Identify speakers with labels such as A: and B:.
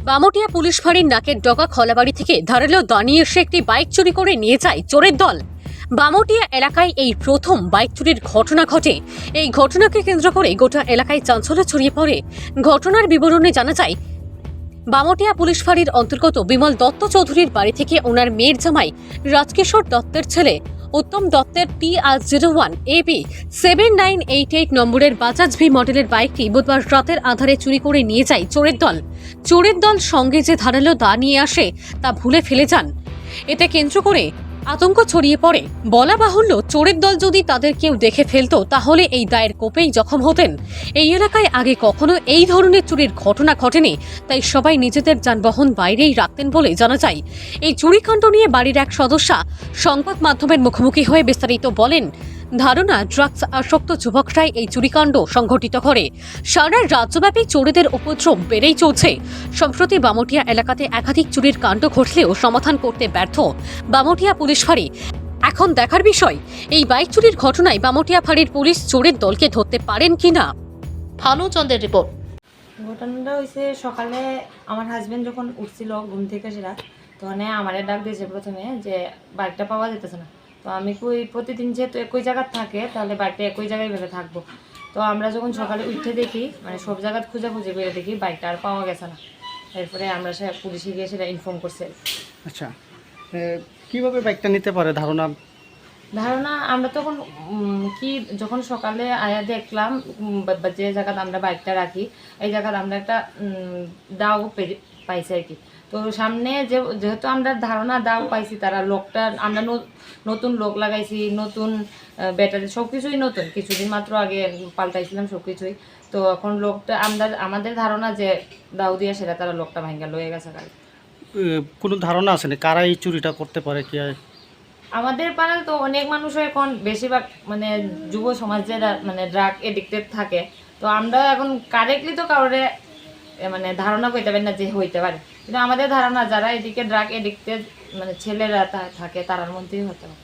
A: Bamutia police ফাঁড়ির নাকের ডগা খলাবাড়ি থেকে ধারালো দাঁড়িয়ে এসে একটি বাইক চুরি করে নিয়ে যায় চোরের দল। বামুটিয়া এলাকায় এই প্রথম বাইক চুরির ঘটনা ঘটে। এই ঘটনাকে কেন্দ্র করে গোটা এলাকায় চাঞ্চল্য ছড়িয়ে পড়ে। ঘটনার বিবরণে জানা যায়, বামুটিয়া পুলিশ ফাঁড়ির অন্তর্গত বিমল দত্ত চৌধুরীর বাড়ি থেকে ওনার মেয়ের জামাই রাজকিশোর দত্তের ছেলে উত্তম দত্তের TR01 AB 7988 নম্বরের বাজাজ ভি মডেলের বাইকটি বুধবার রাতের আধারে চুরি করে নিয়ে যায় চোরের দল। চোরের দল সঙ্গে যে ধারালো দা নিয়ে আসে তা ভুলে ফেলে যান। এতে কেন্দ্র করে আতঙ্ক ছড়িয়ে পড়ে। বলা বাহুল্য, চোরের দল যদি তাদের কেউ দেখে ফেলতো তাহলে এই দায়ের কোপেই জখম হতেন। এই এলাকায় আগে কখনো এই ধরনের চুরির ঘটনা ঘটেনি, তাই সবাই নিজেদের যানবাহন বাইরেই রাখতেন বলে জানা যায়। এই চুরিকাণ্ড নিয়ে বাড়ির এক সদস্যা সংবাদ মাধ্যমের মুখোমুখি হয়ে বিস্তারিত বলেন। ধারণা, ড্রাগস আসক্ত যুবকরাই এই চুরিকাণ্ড সংঘটিত করে। সারা রাজ্যব্যাপী চোরেদের উপদ্রব বেড়েই চলছে। সম্প্রতি বামুটিয়া এলাকাতে একাধিক চুরির কাণ্ড ঘটলেও সমাধান করতে ব্যর্থ বামুটিয়া পুলিশ ফাঁড়ি। এখন দেখার বিষয়, এই বাইক চুরির ঘটনায় বামুটিয়া ফাঁড়ির পুলিশ চোরের দলকে ধরতে পারেন কিনা। ভানুচন্দ্রের রিপোর্ট।
B: ঘটনাটা হয়েছে সকালে আমার হাজবেন্ড যখন উঠছিল ঘুম থেকে সেটা তখন আমারে ডাক দিয়েছে প্রথমে যে বাইকটা পাওয়া যেতেছে না। তো আমি প্রতিদিন যেহেতু একই জায়গায় থাকে তাহলে বাইকটা একই জায়গায় ভেবে থাকবো। তো আমরা যখন সকালে উঠে দেখি মানে সব জায়গায় খুঁজে বেড়ে দেখি বাইকটা আর পাওয়া গেছে না। এরপরে আমরা পুলিশে গিয়ে সেটা ইনফর্ম করছি।
C: আচ্ছা, কিভাবে বাইকটা নিতে পারে ধারণা?
B: আমরা তখন যখন সকালে আয়া দেখলাম যে জায়গাতে আমরা বাইকটা রাখি এই জায়গাতে আমরা একটা দাও পাইছি আর কি। তো সামনে যেহেতু আমরা দাও পাইছি, তারা লোকটা আমরা নতুন লোক লাগাইছি, নতুন ব্যাটারি সব কিছুই নতুন, কিছুদিন মাত্র আগে পাল্টাইছিলাম সব কিছুই। তো এখন লোকটা আমাদের ধারণা যে দাও দিয়ে সেটা তারা লোকটা ভাঙ্গা লয়ে গেছে গাড়ি।
C: কোনো ধারণা আছে না কারা এই চুরিটা করতে পারে? কি
B: আমাদের পাড়ায় তো অনেক মানুষ এখন বেশিরভাগ মানে যুব সমাজ যে মানে ড্রাগ এডিক্টেড থাকে। তো আমরা এখন কারেক্টলি তো কারোরে মানে ধারণা করতে পারি না যে হইতে পারে, কিন্তু আমাদের ধারণা যারা এদিকে ড্রাগ এডিক্টেড মানে ছেলেরা থাকে তার মধ্যেই হতে পারে।